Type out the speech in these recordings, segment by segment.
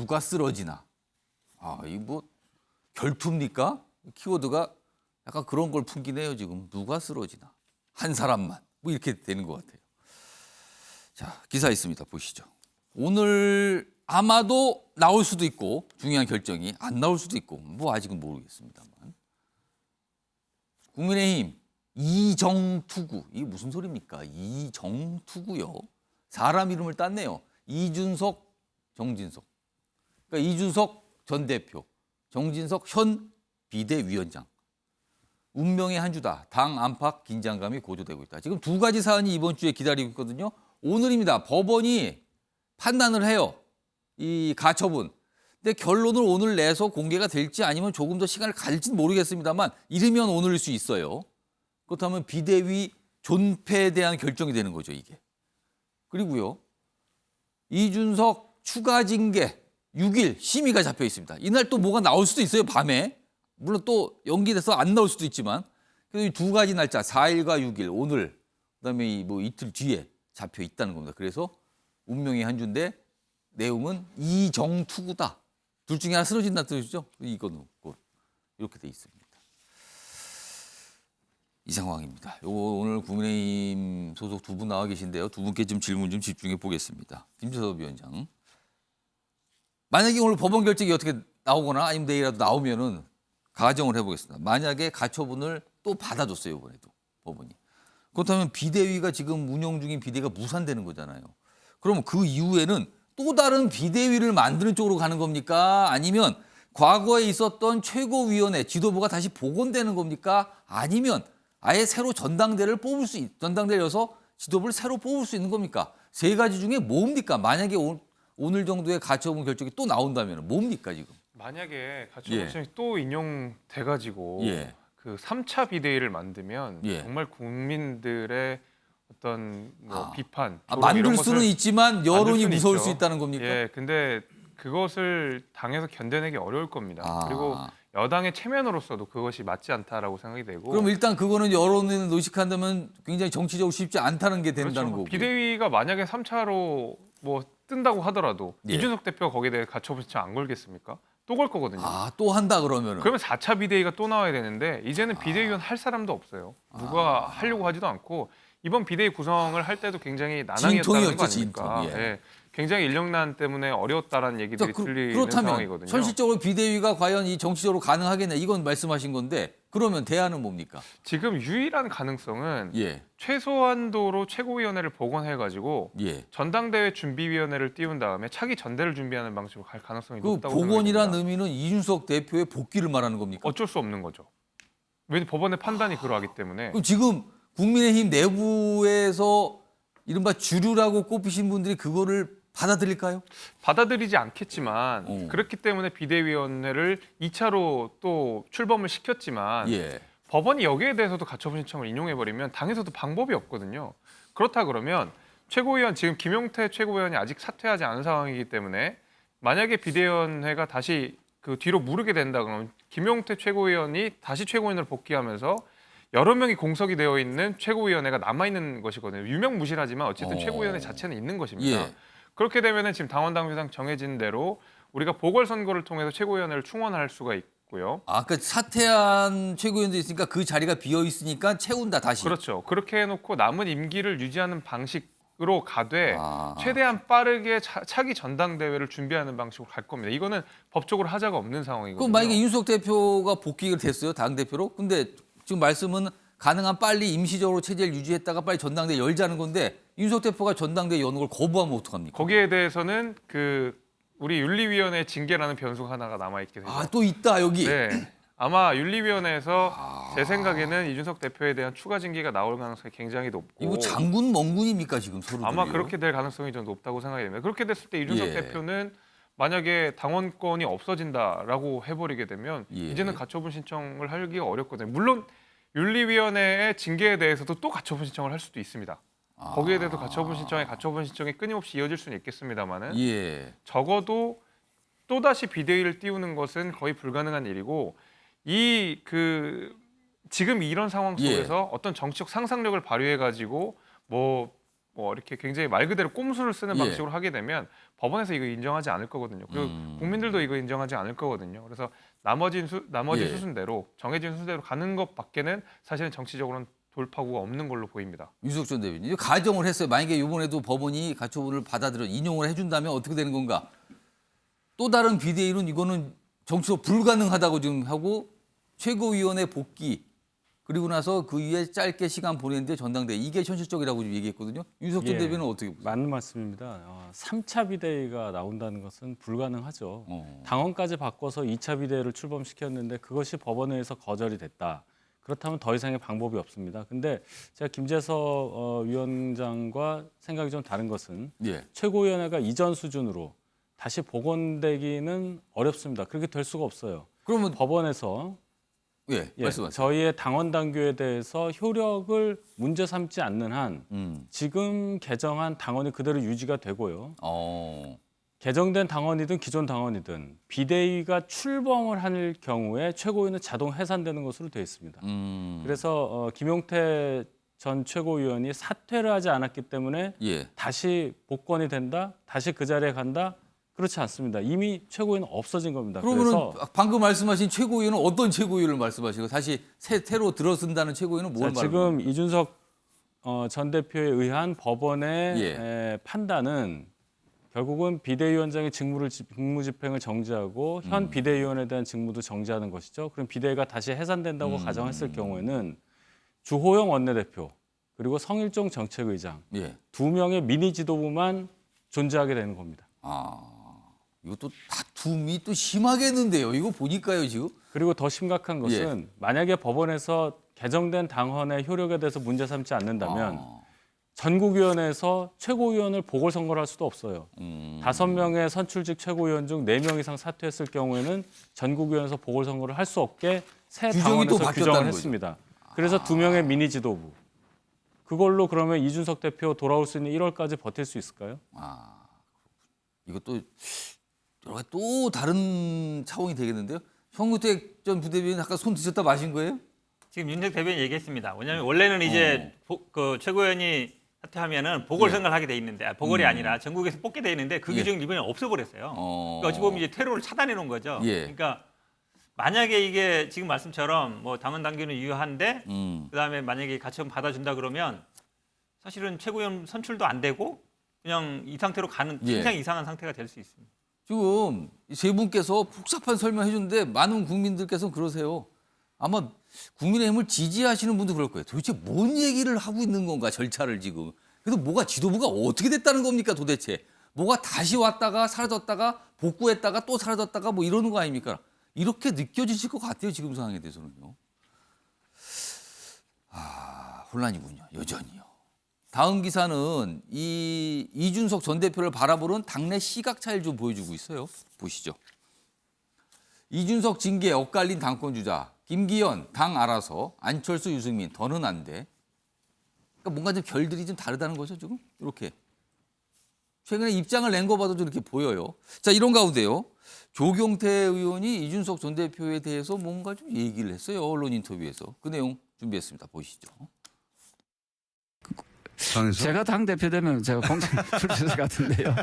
누가 쓰러지나. 이 뭐 결투입니까? 키워드가 약간 그런 걸 풍기네요 지금. 누가 쓰러지나. 한 사람만. 뭐 이렇게 되는 것 같아요. 자, 기사 있습니다. 보시죠. 오늘 아마도 나올 수도 있고 중요한 결정이 안 나올 수도 있고 뭐 아직은 모르겠습니다만. 국민의힘 이정투구. 이게 무슨 소리입니까? 이정투구요. 사람 이름을 땄네요. 이준석, 정진석. 그러니까 이준석 전 대표, 정진석 현 비대위원장. 운명의 한 주다. 당 안팎 긴장감이 고조되고 있다. 지금 두 가지 사안이 이번 주에 기다리고 있거든요. 오늘입니다. 법원이 판단을 해요. 이 가처분. 근데 결론을 오늘 내서 공개가 될지 아니면 조금 더 시간을 가질지는 모르겠습니다만 이르면 오늘일 수 있어요. 그렇다면 비대위 존폐에 대한 결정이 되는 거죠, 이게. 그리고요. 이준석 추가 징계 6일 심의가 잡혀 있습니다. 이날 또 뭐가 나올 수도 있어요, 밤에. 물론 또 연기돼서 안 나올 수도 있지만 그래도 이 두 가지 날짜 4일과 6일 오늘 그다음에 이 뭐 이틀 뒤에 잡혀 있다는 겁니다. 그래서 운명의 한 주인데 내용은 이정투구다. 둘 중에 하나 쓰러진다는 뜻이죠. 이거는 이렇게 돼 있습니다. 이 상황입니다. 요거 오늘 국민의힘 소속 두 분 나와 계신데요. 두 분께 좀 질문 좀 집중해 보겠습니다. 김재섭 위원장. 만약에 오늘 법원 결정이 어떻게 나오거나 아니면 내일이라도 나오면은 가정을 해보겠습니다. 만약에 가처분을 또 받아줬어요, 이번에도 법원이. 그렇다면 비대위가 지금 운영 중인 비대위가 무산되는 거잖아요. 그러면 그 이후에는 또 다른 비대위를 만드는 쪽으로 가는 겁니까? 아니면 과거에 있었던 최고위원회 지도부가 다시 복원되는 겁니까? 아니면 아예 새로 전당대를 여서 지도부를 새로 뽑을 수 있는 겁니까? 세 가지 중에 뭡니까? 만약에 오늘 정도의 가처분 결정이 또 나온다면 뭡니까 지금? 만약에 가처분 신청이 또 인용돼가지고 그 3차 비대위를 만들면 정말 국민들의 어떤 비판, 만들 수는 있지만 여론이 무서울 있죠. 수 있다는 겁니까? 근데 그것을 당에서 견뎌내기 어려울 겁니다. 그리고 여당의 체면으로서도 그것이 맞지 않다라고 생각이 되고. 그럼 일단 그거는 여론을 의식한다면 굉장히 정치적으로 쉽지 않다는 게 된다는 거고. 비대위가 만약에 3차로 뭐 뜬다고 하더라도 이준석 대표가 거기에 대해 가처분 신청 안 걸겠습니까? 또 걸 거거든요. 또 한다 그러면은. 그러면 4차 비대위가 또 나와야 되는데 이제는 비대위원 할 사람도 없어요. 누가 하려고 하지도 않고 이번 비대위 구성을 할 때도 굉장히 난항이었다는 거 아닙니까? 굉장히 인력난 때문에 어려웠다라는 얘기들이 들리는 상황이거든요. 현실적으로 비대위가 과연 이 정치적으로 가능하겠냐 이건 말씀하신 건데 그러면 대안은 뭡니까? 지금 유일한 가능성은 최소한도로 최고위원회를 복원해가지고 전당대회 준비위원회를 띄운 다음에 차기 전대를 준비하는 방식으로 갈 가능성이 높다고 생각합니다. 복원이라는 의미는 이준석 대표의 복귀를 말하는 겁니까? 어쩔 수 없는 거죠. 왜냐하면 법원의 판단이 그러하기 때문에. 그럼 지금 국민의힘 내부에서 이른바 주류라고 꼽히신 분들이 그거를 받아들일까요? 받아들이지 않겠지만 그렇기 때문에 비대위원회를 2차로 또 출범을 시켰지만 법원이 여기에 대해서도 가처분 신청을 인용해버리면 당에서도 방법이 없거든요. 그렇다 그러면 최고위원 지금 김용태 최고위원이 아직 사퇴하지 않은 상황이기 때문에 만약에 비대위원회가 다시 그 뒤로 무르게 된다 그러면 김용태 최고위원이 다시 최고위원으로 복귀하면서 여러 명이 공석이 되어 있는 최고위원회가 남아있는 것이거든요. 유명무실하지만 어쨌든 최고위원회 자체는 있는 것입니다. 그렇게 되면 지금 당원당규상 정해진 대로 우리가 보궐선거를 통해서 최고위원회를 충원할 수가 있고요. 그 사퇴한 최고위원도 있으니까 그 자리가 비어 있으니까 채운다 다시. 그렇죠. 그렇게 해놓고 남은 임기를 유지하는 방식으로 가되 최대한 빠르게 차기 전당대회를 준비하는 방식으로 갈 겁니다. 이거는 법적으로 하자가 없는 상황이거든요. 그럼 만약에 이준석 대표가 복귀가 됐어요, 당대표로. 근데 지금 말씀은 가능한 빨리 임시적으로 체제를 유지했다가 빨리 전당대회 열자는 건데 이준석 대표가 전당대회 여는 걸 거부하면 어떡합니까? 거기에 대해서는 우리 윤리위원회 징계라는 변수가 하나가 남아있게 되죠. 또 있다 여기. 아마 윤리위원회에서 제 생각에는 이준석 대표에 대한 추가 징계가 나올 가능성이 굉장히 높고. 이거 장군 멍군입니까 지금 서로? 아마 그렇게 될 가능성이 좀 높다고 생각이 됩니다. 그렇게 됐을 때 이준석 대표는 만약에 당원권이 없어진다라고 해버리게 되면 이제는 가처분 신청을 하기가 어렵거든요. 물론 윤리위원회의 징계에 대해서도 또 가처분 신청을 할 수도 있습니다. 거기에 대해서 가처분 신청이 끊임없이 이어질 수는 있겠습니다만은 적어도 또다시 비대위를 띄우는 것은 거의 불가능한 일이고 지금 이런 상황 속에서 어떤 정치적 상상력을 발휘해 가지고 뭐 이렇게 굉장히 말 그대로 꼼수를 쓰는 예. 방식으로 하게 되면 법원에서 이거 인정하지 않을 거거든요. 그리고 국민들도 이거 인정하지 않을 거거든요. 그래서 나머지 예. 수순대로 정해진 수순대로 가는 것밖에는 사실은 정치적으로는 돌파구가 없는 걸로 보입니다. 유석 전 대변인 가정을 했어요. 만약에 이번에도 법원이 가처분을 받아들여 인용을 해준다면 어떻게 되는 건가? 또 다른 비대위는 이거는 정치로 불가능하다고 지금 하고 최고위원회 복귀 그리고 나서 그 위에 짧게 시간 보내는데 전당대회 이게 현실적이라고 지금 얘기했거든요. 유석 전 예, 대변인은 어떻게 보세요? 맞는 말씀입니다. 3차 비대위가 나온다는 것은 불가능하죠. 당원까지 바꿔서 2차 비대위를 출범시켰는데 그것이 법원에서 거절이 됐다. 그렇다면 더 이상의 방법이 없습니다. 근데 제가 김재석 위원장과 생각이 좀 다른 것은 예. 최고위원회가 이전 수준으로 다시 복원되기는 어렵습니다. 그렇게 될 수가 없어요. 그러면 법원에서 예, 말씀하세요. 저희의 당원 당규에 대해서 효력을 문제 삼지 않는 한 지금 개정한 당원이 그대로 유지가 되고요. 개정된 당원이든 기존 당원이든 비대위가 출범을 할 경우에 최고위원은 자동 해산되는 것으로 되어 있습니다. 그래서 김용태 전 최고위원이 사퇴를 하지 않았기 때문에 예. 다시 복권이 된다, 다시 그 자리에 간다. 그렇지 않습니다. 이미 최고위는 없어진 겁니다. 그러면은 그래서 방금 말씀하신 최고위원은 어떤 최고위원을 말씀하시고 다시 새로 들어선다는 최고위원은 뭘 말하는 거예요? 지금 이준석 전 대표에 의한 법원의 예. 판단은 결국은 비대위원장의 직무 집행을 정지하고 현 비대위원에 대한 직무도 정지하는 것이죠. 그럼 비대위가 다시 해산된다고 가정했을 경우에는 주호영 원내대표 그리고 성일종 정책의장 예. 2명의 미니 지도부만 존재하게 되는 겁니다. 이것도 다툼이 또 심하겠는데요. 이거 보니까요 지금. 그리고 더 심각한 것은 만약에 법원에서 개정된 당헌의 효력에 대해서 문제 삼지 않는다면 전국위원회에서 최고위원을 보궐선거를 할 수도 없어요. 5명의 선출직 최고위원 중 4명 이상 사퇴했을 경우에는 전국위원회에서 보궐선거를 할 수 없게 새 규정이 또 당원에서 바뀌었다는 규정을 거죠. 했습니다. 그래서 2명의 미니 지도부. 그걸로 그러면 이준석 대표 돌아올 수 있는 1월까지 버틸 수 있을까요? 이것도 여러 가지 또 다른 차원이 되겠는데요. 현무택 전 부대변인 아까 손 드셨다 마신 거예요? 지금 윤석 대변인 얘기했습니다. 왜냐하면 원래는 이제 그 최고위원이 사퇴하면은 보궐선거를 하게 돼 있는데 보궐이 아니라 전국에서 뽑게 돼 있는데 그 규정이 이번에 없애버렸어요. 그러니까 어찌 보면 이제 퇴로를 차단해 놓은 거죠. 그러니까 만약에 이게 지금 말씀처럼 뭐 당원 당규는 유효한데 그다음에 만약에 가처분 받아준다 그러면 사실은 최고위원 선출도 안 되고 그냥 이 상태로 가는 굉장히 이상한 상태가 될 수 있습니다. 지금 세 분께서 복잡한 설명해 주는데 많은 국민들께서는 그러세요. 아마 국민의힘을 지지하시는 분도 그럴 거예요. 도대체 뭔 얘기를 하고 있는 건가 절차를 지금. 그래서 뭐가 지도부가 어떻게 됐다는 겁니까 도대체. 뭐가 다시 왔다가 사라졌다가 복구했다가 또 사라졌다가 뭐 이러는 거 아닙니까. 이렇게 느껴지실 것 같아요 지금 상황에 대해서는요. 혼란이군요 여전히요. 다음 기사는 이 이준석 전 대표를 바라보는 당내 시각 차이를 좀 보여주고 있어요. 보시죠. 이준석 징계 엇갈린 당권 주자. 김기현 당 알아서 안철수 유승민 더는 안 돼. 그러니까 뭔가 좀 결들이 좀 다르다는 거죠 지금 이렇게. 최근에 입장을 낸 거 봐도 좀 이렇게 보여요. 자 이런 가운데요. 조경태 의원이 이준석 전 대표에 대해서 뭔가 좀 얘기를 했어요. 언론 인터뷰에서. 그 내용 준비했습니다. 보시죠. 당에서? 제가 당대표 되면 제가 공천 출신을 같은데요.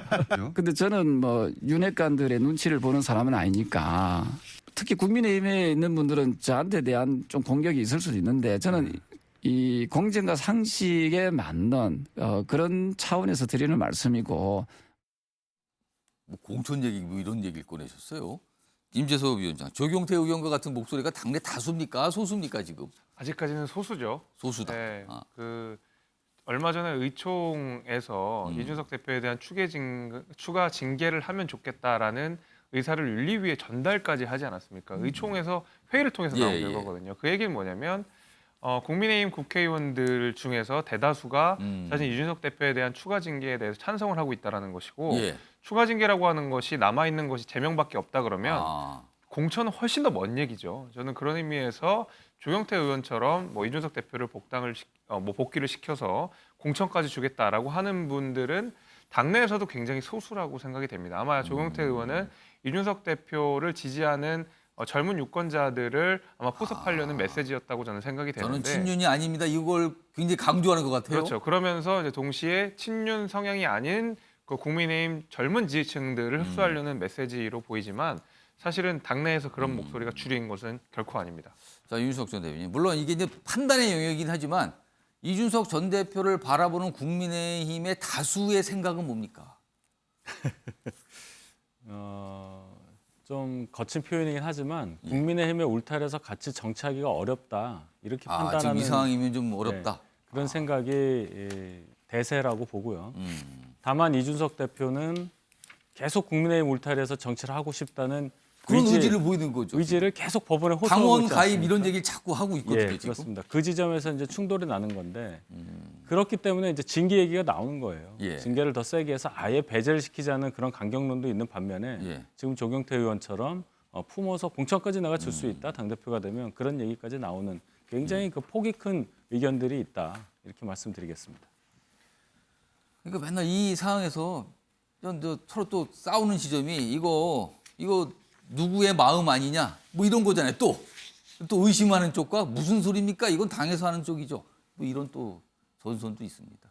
근데 저는 뭐 윤핵관들의 눈치를 보는 사람은 아니니까 특히 국민의힘에 있는 분들은 저한테 대한 좀 공격이 있을 수도 있는데 저는 이 공정과 상식에 맞는 그런 차원에서 드리는 말씀이고. 뭐 공천 얘기 뭐 이런 얘기를 꺼내셨어요. 임재석 위원장, 조경태 의원과 같은 목소리가 당내 다수입니까? 소수입니까 지금? 아직까지는 소수죠. 소수다. 네, 그 얼마 전에 의총에서 이준석 대표에 대한 추가 징계를 하면 좋겠다라는 의사를 윤리위에 전달까지 하지 않았습니까? 의총에서 회의를 통해서 나온 결과거든요. 그 얘기는 뭐냐면 국민의힘 국회의원들 중에서 대다수가 사실 이준석 대표에 대한 추가 징계에 대해서 찬성을 하고 있다는 것이고 추가 징계라고 하는 것이 남아있는 것이 제명밖에 없다 그러면 공천은 훨씬 더 먼 얘기죠. 저는 그런 의미에서 조경태 의원처럼 뭐 이준석 대표를 복귀를 시켜서 공천까지 주겠다라고 하는 분들은 당내에서도 굉장히 소수라고 생각이 됩니다. 아마 조경태 의원은 이준석 대표를 지지하는 젊은 유권자들을 아마 포섭하려는 메시지였다고 저는 생각이 저는 되는데 친윤이 아닙니다. 이걸 굉장히 강조하는 것 같아요. 그렇죠. 그러면서 이제 동시에 친윤 성향이 아닌 그 국민의힘 젊은 지지층들을 흡수하려는 메시지로 보이지만 사실은 당내에서 그런 목소리가 줄인 것은 결코 아닙니다. 자, 윤석열 전 대표님. 물론 이게 이제 판단의 영역이긴 하지만 이준석 전 대표를 바라보는 국민의힘의 다수의 생각은 뭡니까? 좀 거친 표현이긴 하지만 국민의힘의 울타리에서 같이 정치하기가 어렵다 이렇게 판단하는 지금 이 상황이면 좀 어렵다. 그런 생각이 대세라고 보고요. 다만 이준석 대표는 계속 국민의힘 울타리에서 정치를 하고 싶다는 그런 의지를 보이는 거죠. 의지를 계속 법원에 호소하고 당원 있지 가입 않습니까? 이런 얘기를 자꾸 하고 있거든요. 예, 지금. 그렇습니다. 그 지점에서 이제 충돌이 나는 건데 그렇기 때문에 이제 징계 얘기가 나오는 거예요. 예. 징계를 더 세게 해서 아예 배제를 시키자는 그런 강경론도 있는 반면에 예. 지금 조경태 의원처럼 품어서 공천까지 내가 줄 수 있다 당대표가 되면 그런 얘기까지 나오는 굉장히 그 폭이 큰 의견들이 있다 이렇게 말씀드리겠습니다. 그러니까 맨날 이 상황에서 서로 또 싸우는 지점이 이거 누구의 마음 아니냐 뭐 이런 거잖아요. 또 의심하는 쪽과 무슨 소리입니까? 이건 당에서 하는 쪽이죠. 뭐 이런 또 전선도 있습니다.